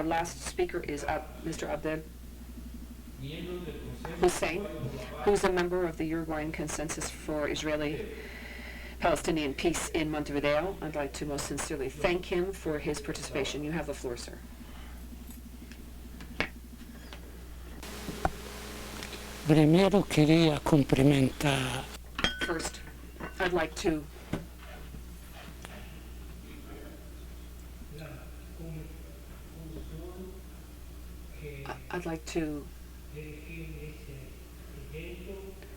Our last speaker is Mr. Abder Husein, who's a member of the Uruguayan Consenso for Israeli-Palestinian peace in Montevideo. I'd like to most sincerely thank him for his participation. You have the floor, sir. Primero quería cumplimentar. First, I'd like to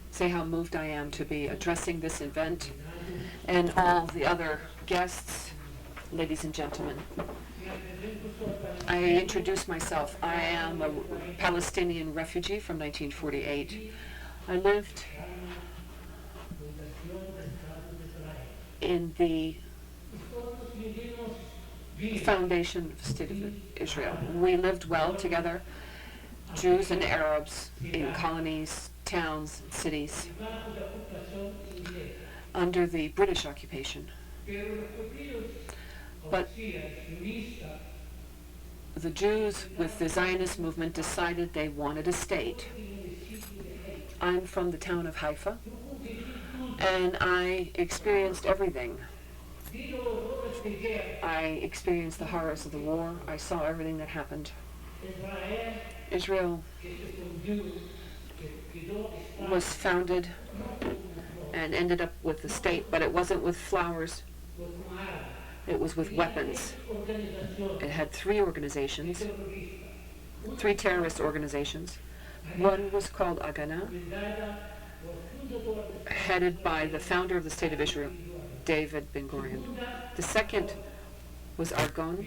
say how moved I am to be addressing this event and all the other guests, ladies and gentlemen. I introduce myself. I am a Palestinian refugee from 1948. I lived in the foundation of the State of Israel. We lived well together, Jews and Arabs, in colonies, towns, cities, under the British occupation. But the Jews with the Zionist movement decided they wanted a state. I'm from the town of Haifa, and I experienced everything. I experienced the horrors of the war. I saw everything that happened. Israel was founded and ended up with the state, but it wasn't with flowers. It was with weapons. It had three organizations, three terrorist organizations. One was called Agana, headed by the founder of the State of Israel, David Ben Gurion. The second was Argon,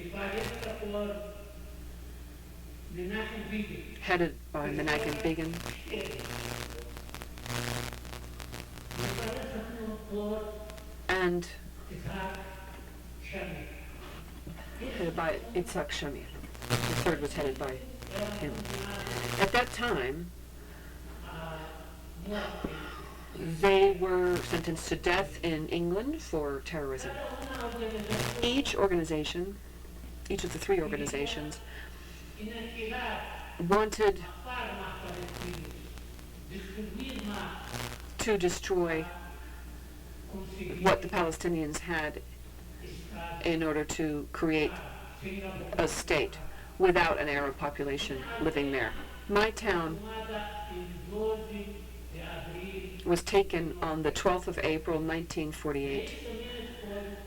headed by Menachem Begin. And headed by Itzhak Shamir. The third was headed by him. At that time, they were sentenced to death in England for terrorism. Each organization, each of the three organizations, wanted to destroy what the Palestinians had in order to create a state without an Arab population living there. My town was taken on the 12th of April, 1948.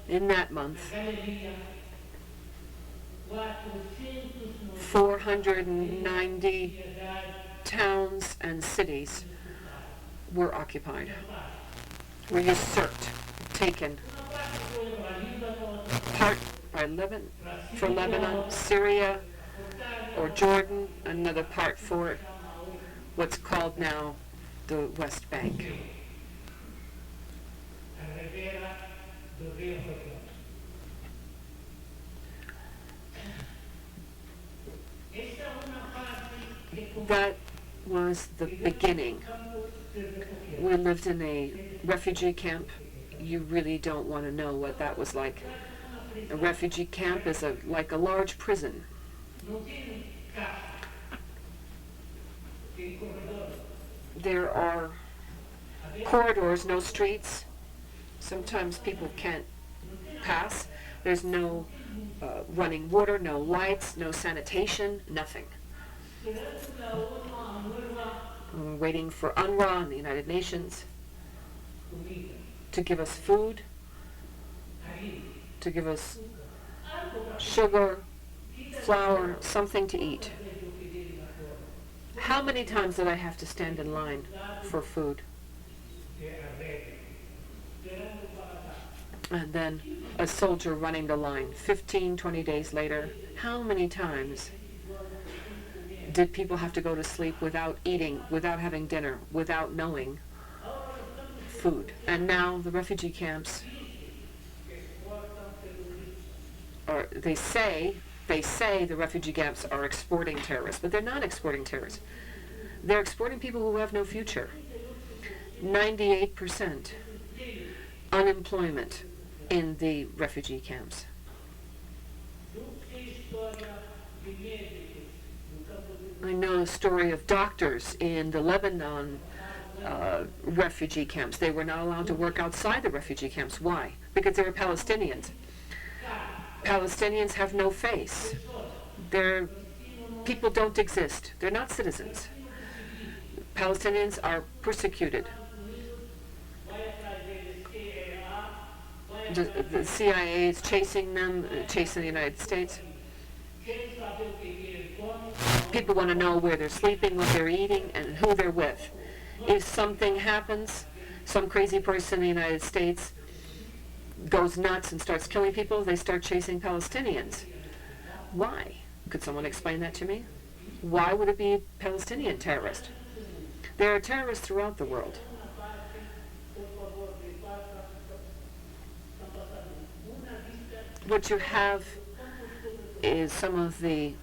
In that month, 490 towns and cities were occupied, were usurped, taken, part by for Lebanon, Syria, or Jordan, another part for what's called now the West Bank. That was the beginning. We lived in a refugee camp. You really don't want to know what that was like. A refugee camp is like a large prison. There are corridors, no streets. Sometimes people can't pass. There's no running water, no lights, no sanitation, nothing. We're waiting for UNRWA and the United Nations to give us food, to give us sugar, flour, something to eat. How many times did I have to stand in line for food? And then a soldier running the line 15, 20 days later. How many times did people have to go to sleep without eating, without having dinner, without knowing food? And now the refugee camps, or they say the refugee camps are exporting terrorists, but they're not exporting terrorists. They're exporting people who have no future. 98% unemployment in the refugee camps. I know the story of doctors in the Lebanon refugee camps. They were not allowed to work outside the refugee camps. Why? Because they were Palestinians. Palestinians have no face. Their people don't exist. They're not citizens. Palestinians are persecuted. The CIA is chasing them, chasing the United States. People want to know where they're sleeping, what they're eating, and who they're with. If something happens, some crazy person in the United States goes nuts and starts killing people, they start chasing Palestinians. Why? Could someone explain that to me? Why would it be a Palestinian terrorist? There are terrorists throughout the world. What you have is some of the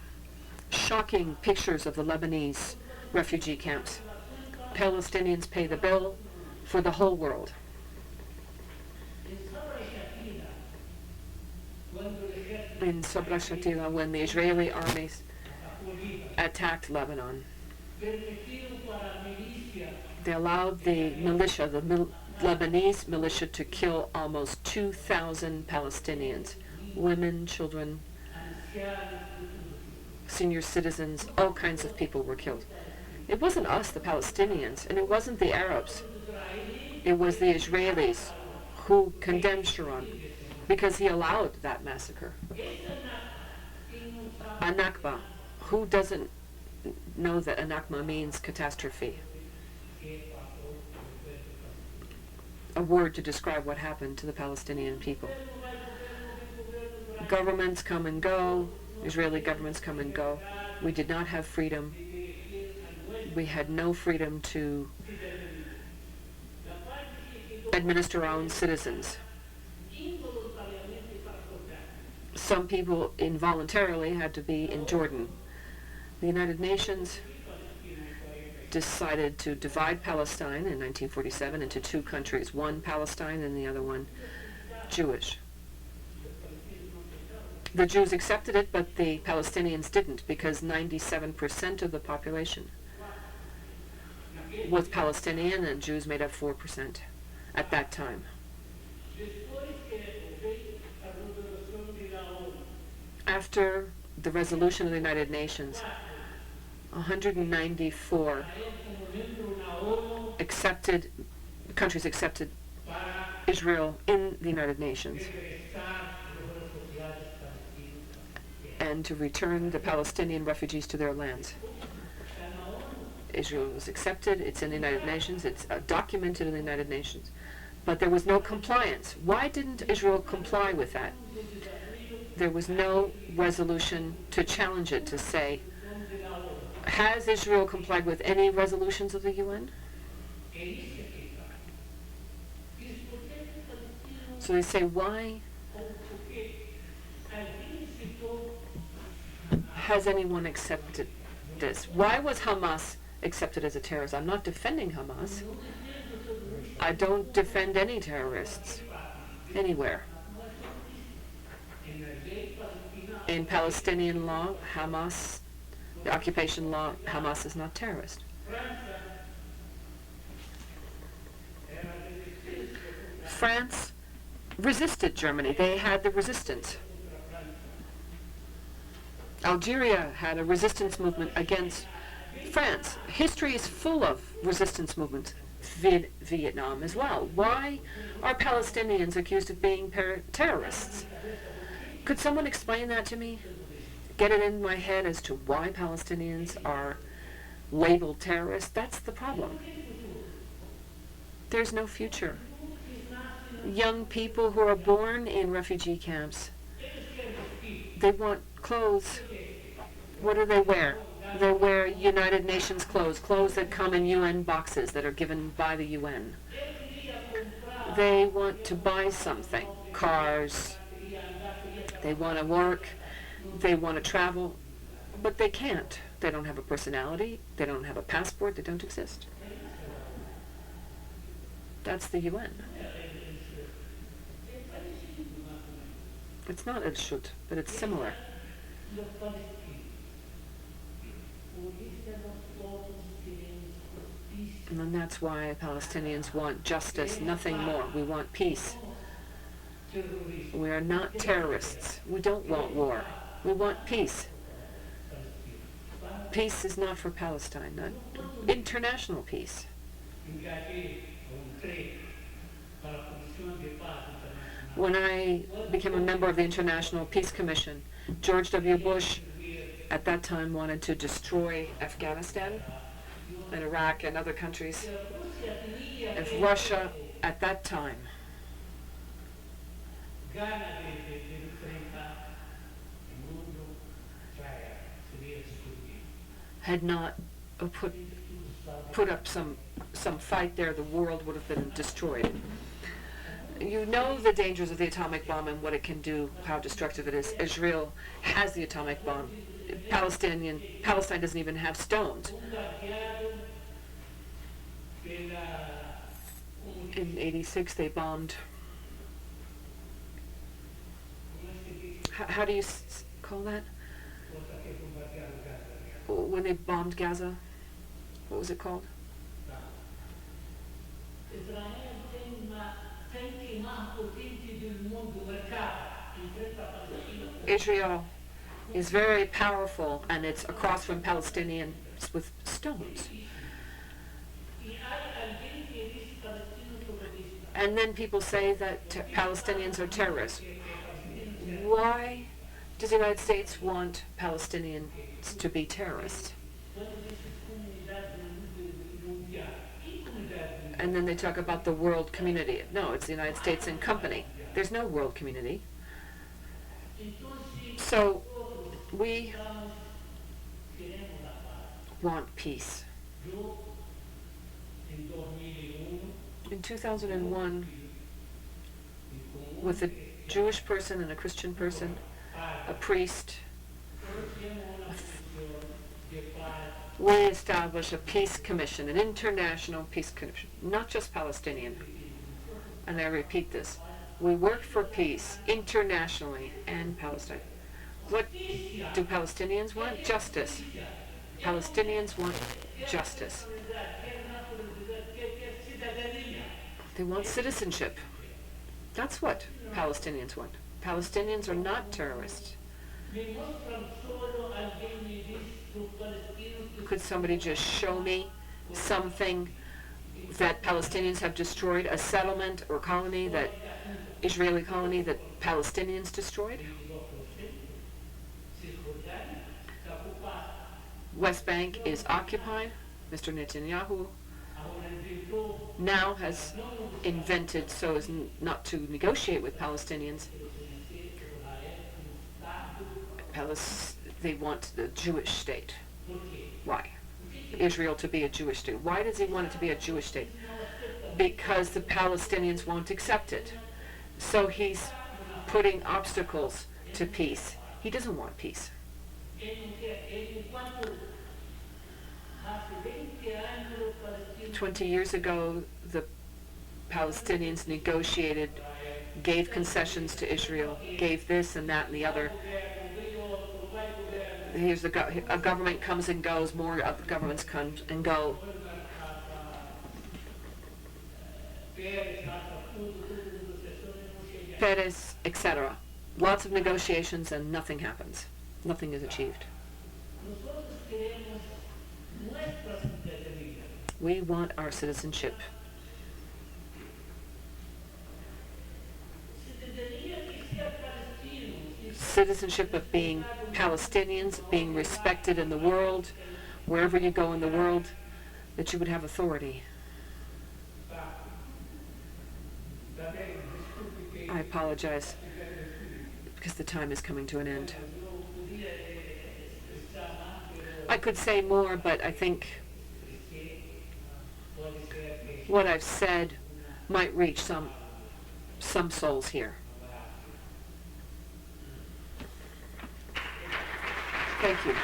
shocking pictures of the Lebanese refugee camps. Palestinians pay the bill for the whole world. In Sobre, when the Israeli armies attacked Lebanon, they allowed the militia, the Lebanese militia, to kill almost 2,000 Palestinians, women, children, senior citizens, all kinds of people were killed. It wasn't us, the Palestinians, and it wasn't the Arabs. It was the Israelis who condemned Sharon because he allowed that massacre. Anakba. Who doesn't know that Anakba means catastrophe? A word to describe what happened to the Palestinian people. Governments come and go. Israeli governments come and go. We did not have freedom. We had no freedom to administer our own citizens. Some people involuntarily had to be in Jordan. The United Nations decided to divide Palestine in 1947 into two countries, one Palestine and the other one Jewish. The Jews accepted it, but the Palestinians didn't, because 97% of the population was Palestinian and Jews made up 4% at that time. After the resolution of the United Nations, 194 countries accepted Israel in the United Nations, and to return the Palestinian refugees to their lands. Israel was accepted, it's in the United Nations, it's documented in the United Nations, but there was no compliance. Why didn't Israel comply with that? There was no resolution to challenge it, to say, has Israel complied with any resolutions of the UN? So they say, why has anyone accepted this? Why was Hamas accepted as a terrorist? I'm not defending Hamas. I don't defend any terrorists anywhere. In Palestinian law, Hamas, the occupation law, Hamas is not terrorist. France resisted Germany. They had the resistance. Algeria had a resistance movement against France. History is full of resistance movements. Vietnam as well. Why are Palestinians accused of being terrorists? Could someone explain that to me? Get it in my head as to why Palestinians are labeled terrorists? That's the problem. There's no future. Young people who are born in refugee camps, they want clothes. What do they wear? They wear United Nations clothes that come in UN boxes that are given by the UN. They want to buy something, cars. They want to work. They want to travel, but they can't. They don't have a personality. They don't have a passport. They don't exist. That's the UN. It's not El Shut, but it's similar. And then that's why Palestinians want justice, nothing more. We want peace. We are not terrorists. We don't want war. We want peace. Peace is not for Palestine, not international peace. When I became a member of the International Peace Commission, George W. Bush at that time wanted to destroy Afghanistan and Iraq and other countries. If Russia at that time had not put up some fight there, the world would have been destroyed. You know the dangers of the atomic bomb and what it can do, how destructive it is. Israel has the atomic bomb. Palestine doesn't even have stones. In '86 they bombed, how do you call that? When they bombed Gaza, what was it called? Israel is very powerful, and it's across from Palestinians with stones. And then people say that Palestinians are terrorists. Why does the United States want Palestinians to be terrorists? And then they talk about the world community. No, it's the United States and company. There's no world community. So we want peace. In 2001, with a Jewish person and a Christian person, a priest, we established a peace commission, an international peace commission, not just Palestinian. And I repeat this. We work for peace internationally and Palestine. What do Palestinians want? Justice. Palestinians want justice. They want citizenship. That's what Palestinians want. Palestinians are not terrorists. Could somebody just show me something that Palestinians have destroyed, a settlement or colony, that Israeli colony that Palestinians destroyed? West Bank is occupied. Mr. Netanyahu now has invented so as not to negotiate with Palestinians. They want the Jewish state. Why? Israel to be a Jewish state. Why does he want it to be a Jewish state? Because the Palestinians won't accept it. So he's putting obstacles to peace. He doesn't want peace. 20 years ago, the Palestinians negotiated, gave concessions to Israel, gave this and that and the other. Here's a government comes and goes, more other governments come and go. Perez, etc. Lots of negotiations and nothing happens. Nothing is achieved. We want our citizenship. Citizenship of being Palestinians, being respected in the world, wherever you go in the world, that you would have authority. I apologize, because the time is coming to an end. I could say more, but I think what I've said might reach some souls here. Thank you.